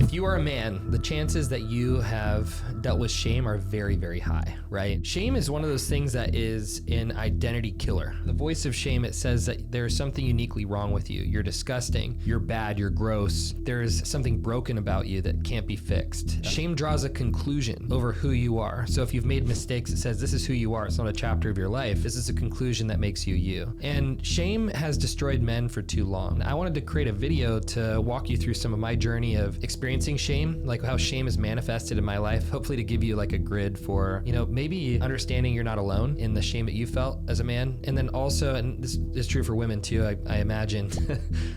If you are a man, the chances that you have dealt with shame are very, very high, right? Shame is one of those things that is an identity killer. The voice of shame, it says that there's something uniquely wrong with you. You're disgusting, you're bad, you're gross. There's something broken about you that can't be fixed. Shame draws a conclusion over who you are. So if you've made mistakes, it says this is who you are. It's not a chapter of your life. This is a conclusion that makes you you. And shame has destroyed men for too long. I wanted to create a video to walk you through some of my journey of experiencing shame, like how shame is manifested in my life, hopefully to give you like a grid for, maybe understanding you're not alone in the shame that you felt as a man. And then also, and this is true for women too, I imagine,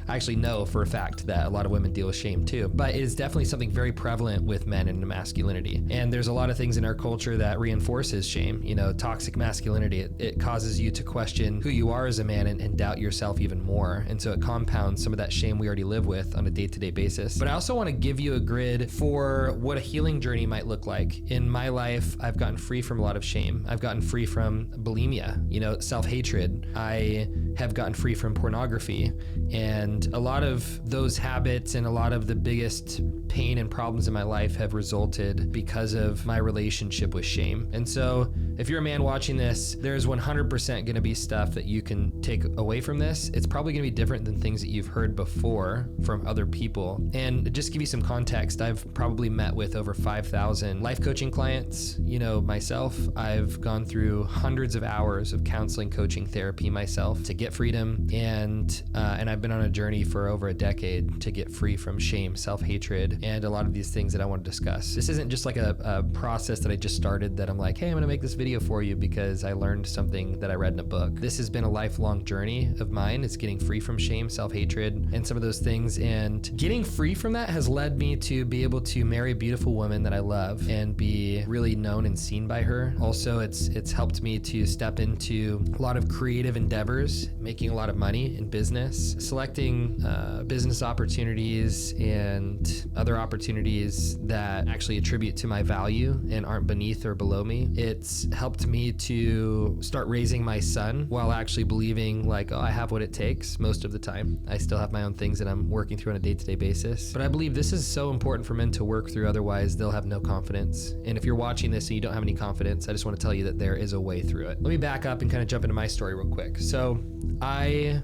I actually know for a fact that a lot of women deal with shame too, but it is definitely something very prevalent with men and masculinity. And there's a lot of things in our culture that reinforces shame, toxic masculinity. It causes you to question who you are as a man and doubt yourself even more. And so it compounds some of that shame we already live with on a day-to-day basis. But I also want to give you a grid for what a healing journey might look like. In my life, I've gotten free from a lot of shame. I've gotten free from bulimia, self-hatred. I have gotten free from pornography. And a lot of those habits and a lot of the biggest pain and problems in my life have resulted because of my relationship with shame. And so if you're a man watching this, there's 100% going to be stuff that you can take away from this. It's probably going to be different than things that you've heard before from other people. And just to give you some context, I've probably met with over 5,000 life coaching clients. Myself, I've gone through hundreds of hours of counseling, coaching, therapy myself to get freedom. And I've been on a journey for over a decade to get free from shame, self-hatred, and a lot of these things that I want to discuss. This isn't just like a process that I just started that I'm like, hey, I'm going to make this video for you because I learned something that I read in a book. This has been a lifelong journey of mine. It's getting free from shame, self-hatred, and some of those things. And getting free from that has led me to be able to marry a beautiful woman that I love and be really known and seen by her. Also, it's helped me to step into a lot of creative endeavors, making a lot of money in business, selecting business opportunities and other opportunities that actually attribute to my value and aren't beneath or below me. It's helped me to start raising my son while actually believing like, I have what it takes most of the time. I still have my own things that I'm working through on a day-to-day basis. But I believe this is so important for men to work through, otherwise they'll have no confidence. And if you're watching this and you don't have any confidence, I just want to tell you that there is a way through it. Let me back up and kind of jump into my story real quick. So I,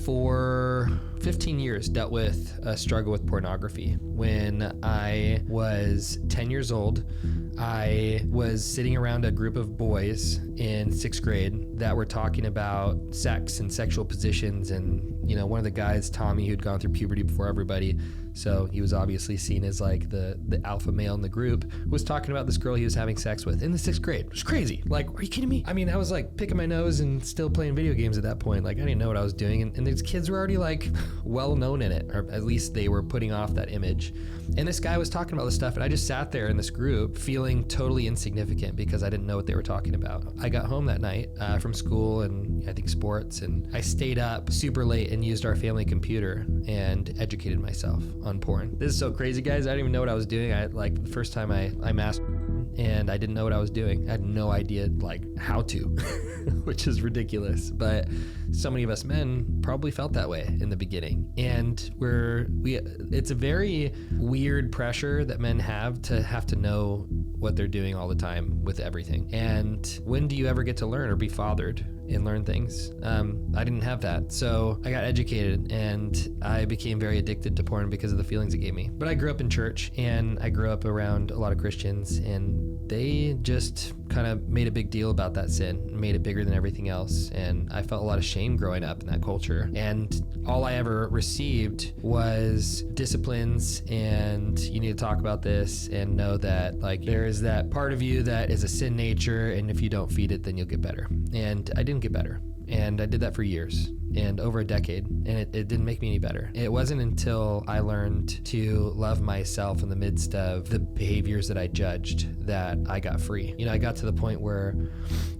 for 15 years, dealt with a struggle with pornography. When I was 10 years old, I was sitting around a group of boys in 6th grade that were talking about sex and sexual positions. And, one of the guys, Tommy, who'd gone through puberty before everybody, so he was obviously seen as like the alpha male in the group, was talking about this girl he was having sex with in the 6th grade. It was crazy. Like, are you kidding me? I mean, I was like picking my nose and still playing video games at that point. Like, I didn't know what I was doing. And these kids were already like well known in it, or at least they were putting off that image. And this guy was talking about this stuff, and I just sat there in this group feeling totally insignificant because I didn't know what they were talking about. I got home that night from school and I think sports, and I stayed up super late and used our family computer and educated myself on porn. This is so crazy, guys. I didn't even know what I was doing. The first time I masturbated, and I didn't know what I was doing. I had no idea how to, which is ridiculous. But so many of us men probably felt that way in the beginning. And it's a very weird pressure that men have to know what they're doing all the time with everything. And when do you ever get to learn or be fathered and learn things? I didn't have that. So I got educated and I became very addicted to porn because of the feelings it gave me. But I grew up in church and I grew up around a lot of Christians, and they just kind of made a big deal about that sin, made it bigger than everything else. And I felt a lot of shame growing up in that culture. And all I ever received was disciplines and you need to talk about this and know that there is that part of you that is a sin nature, and if you don't feed it, then you'll get better. And I didn't get better. And I did that for years and over a decade, and it didn't make me any better. It wasn't until I learned to love myself in the midst of the behaviors that I judged that I got free. I got to the point where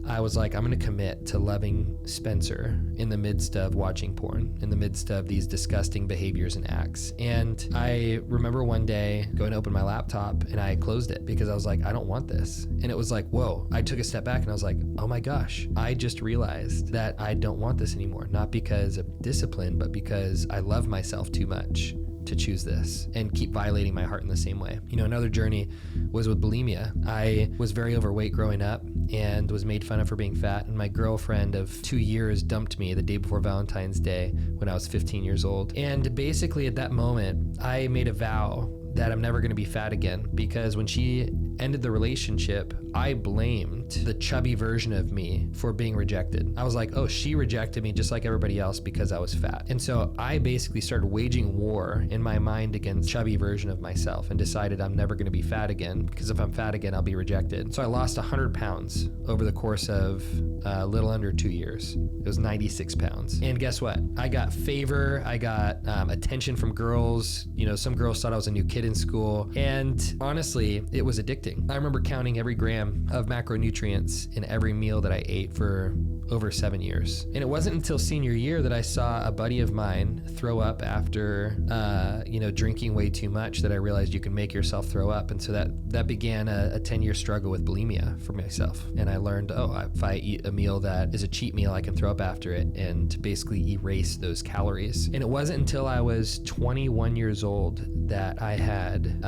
I was like, I'm going to commit to loving Spencer in the midst of watching porn, in the midst of these disgusting behaviors and acts. And I remember one day going to open my laptop and I closed it because I was like, I don't want this. And it was like, whoa, I took a step back and I was like, oh my gosh, I just realized that I don't want this anymore. Not because of discipline, but because I love myself too much. to choose this and keep violating my heart in the same way. Another journey was with bulimia. I was very overweight growing up and was made fun of for being fat. And my girlfriend of 2 years dumped me the day before Valentine's Day when I was 15 years old. And basically at that moment, I made a vow that I'm never going to be fat again, because when she ended the relationship, I blamed the chubby version of me for being rejected. I was like, oh, she rejected me just like everybody else because I was fat. And so I basically started waging war in my mind against the chubby version of myself and decided I'm never going to be fat again, because if I'm fat again, I'll be rejected. So I lost 100 pounds over the course of a little under 2 years. It was 96 pounds. And guess what? I got favor. I got attention from girls. Some girls thought I was a new kid in school. And honestly, it was addicting. I remember counting every gram of macronutrients in every meal that I ate for over 7 years. And it wasn't until senior year that I saw a buddy of mine throw up after, drinking way too much, that I realized you can make yourself throw up. And so that began a 10-year struggle with bulimia for myself. And I learned, if I eat a meal that is a cheat meal, I can throw up after it and basically erase those calories. And it wasn't until I was 21 years old that I had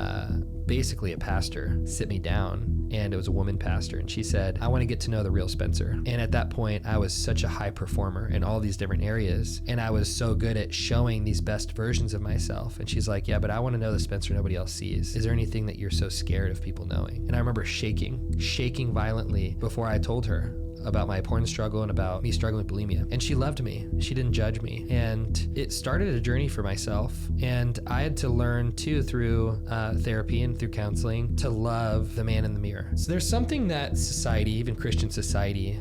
basically a pastor sit me down, and it was a woman pastor, and she said, I want to get to know the real Spencer. And at that point, I was such a high performer in all these different areas, and I was so good at showing these best versions of myself. And she's like, yeah, but I want to know the Spencer nobody else sees. Is there anything that you're so scared of people knowing? And I remember shaking violently before I told her about my porn struggle and about me struggling with bulimia. And she loved me. She didn't judge me. And it started a journey for myself. And I had to learn too, through therapy and through counseling, to love the man in the mirror. So there's something that society, even Christian society,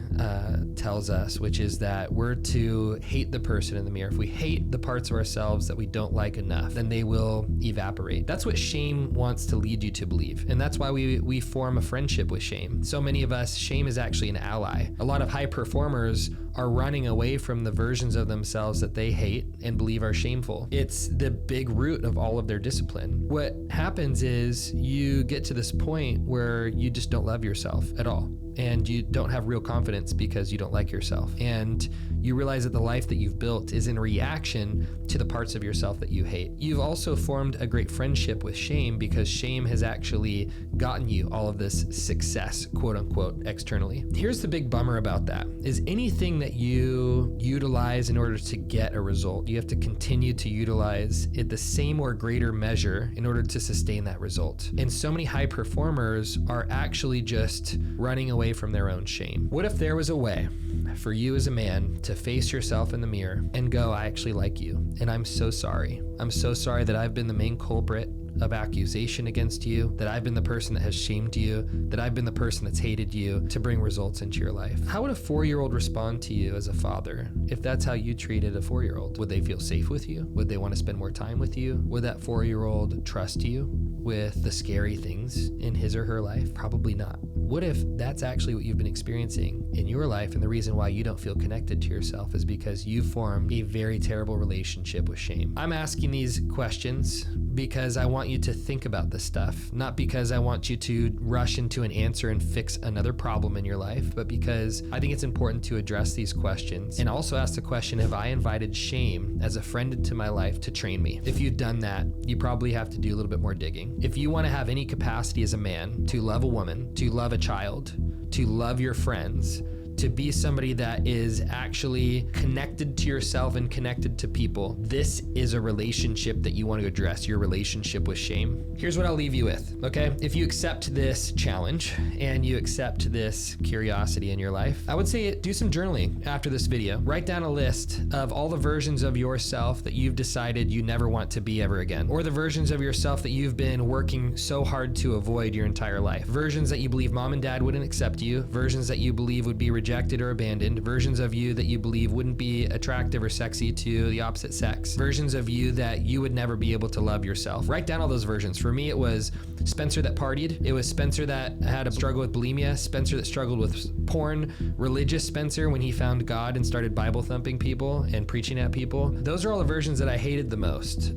tells us, which is that we're to hate the person in the mirror. If we hate the parts of ourselves that we don't like enough, then they will evaporate. That's what shame wants to lead you to believe. And that's why we form a friendship with shame. So many of us, shame is actually an ally. A lot of high performers are running away from the versions of themselves that they hate and believe are shameful. It's the big root of all of their discipline. What happens is you get to this point where you just don't love yourself at all. And you don't have real confidence because you don't like yourself. And you realize that the life that you've built is in reaction to the parts of yourself that you hate. You've also formed a great friendship with shame because shame has actually gotten you all of this success, quote unquote, externally. Here's the big bummer about that, is anything that you utilize in order to get a result, you have to continue to utilize it the same or greater measure in order to sustain that result. And so many high performers are actually just running away from their own shame. What if there was a way for you as a man to face yourself in the mirror and go, I actually like you, and I'm so sorry. I'm so sorry that I've been the main culprit of accusation against you, that I've been the person that has shamed you, that I've been the person that's hated you, to bring results into your life. How would a 4-year-old respond to you as a father if that's how you treated a 4-year-old? Would they feel safe with you? Would they want to spend more time with you? Would that 4-year-old trust you with the scary things in his or her life? Probably not. What if that's actually what you've been experiencing in your life, and the reason why you don't feel connected to yourself is because you formed a very terrible relationship with shame? I'm asking these questions because I want you to think about this stuff, not because I want you to rush into an answer and fix another problem in your life, but because I think it's important to address these questions and also ask the question, have I invited shame as a friend into my life to train me? If you've done that, you probably have to do a little bit more digging. If you want to have any capacity as a man to love a woman, to love a child, to love your friends, to be somebody that is actually connected to yourself and connected to people, this is a relationship that you want to address, your relationship with shame. Here's what I'll leave you with, okay? If you accept this challenge and you accept this curiosity in your life, I would say do some journaling after this video. Write down a list of all the versions of yourself that you've decided you never want to be ever again, or the versions of yourself that you've been working so hard to avoid your entire life. Versions that you believe mom and dad wouldn't accept you, versions that you believe would be rejected or abandoned, versions of you that you believe wouldn't be attractive or sexy to the opposite sex, versions of you that you would never be able to love yourself. Write down all those versions. For me, it was Spencer that partied. It was Spencer that had a struggle with bulimia, Spencer that struggled with porn, religious Spencer when he found God and started Bible thumping people and preaching at people. Those are all the versions that I hated the most.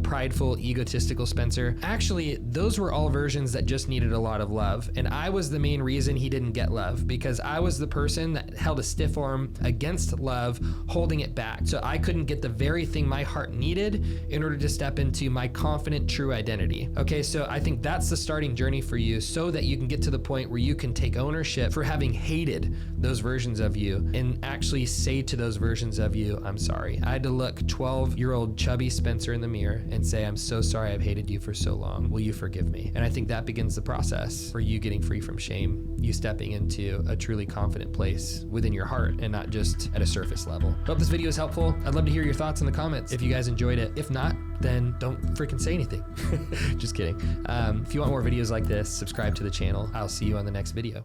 Prideful, egotistical Spencer. Actually, those were all versions that just needed a lot of love. And I was the main reason he didn't get love, because I was the person person that held a stiff arm against love, holding it back. So I couldn't get the very thing my heart needed in order to step into my confident, true identity. Okay, so I think that's the starting journey for you, so that you can get to the point where you can take ownership for having hated those versions of you and actually say to those versions of you, I'm sorry. I had to look 12-year-old chubby Spencer in the mirror and say, I'm so sorry I've hated you for so long. Will you forgive me? And I think that begins the process for you getting free from shame, you stepping into a truly confident place within your heart and not just at a surface level. Hope this video is helpful. I'd love to hear your thoughts in the comments if you guys enjoyed it. If not, then don't freaking say anything. Just kidding. If you want more videos like this, subscribe to the channel. I'll see you on the next video.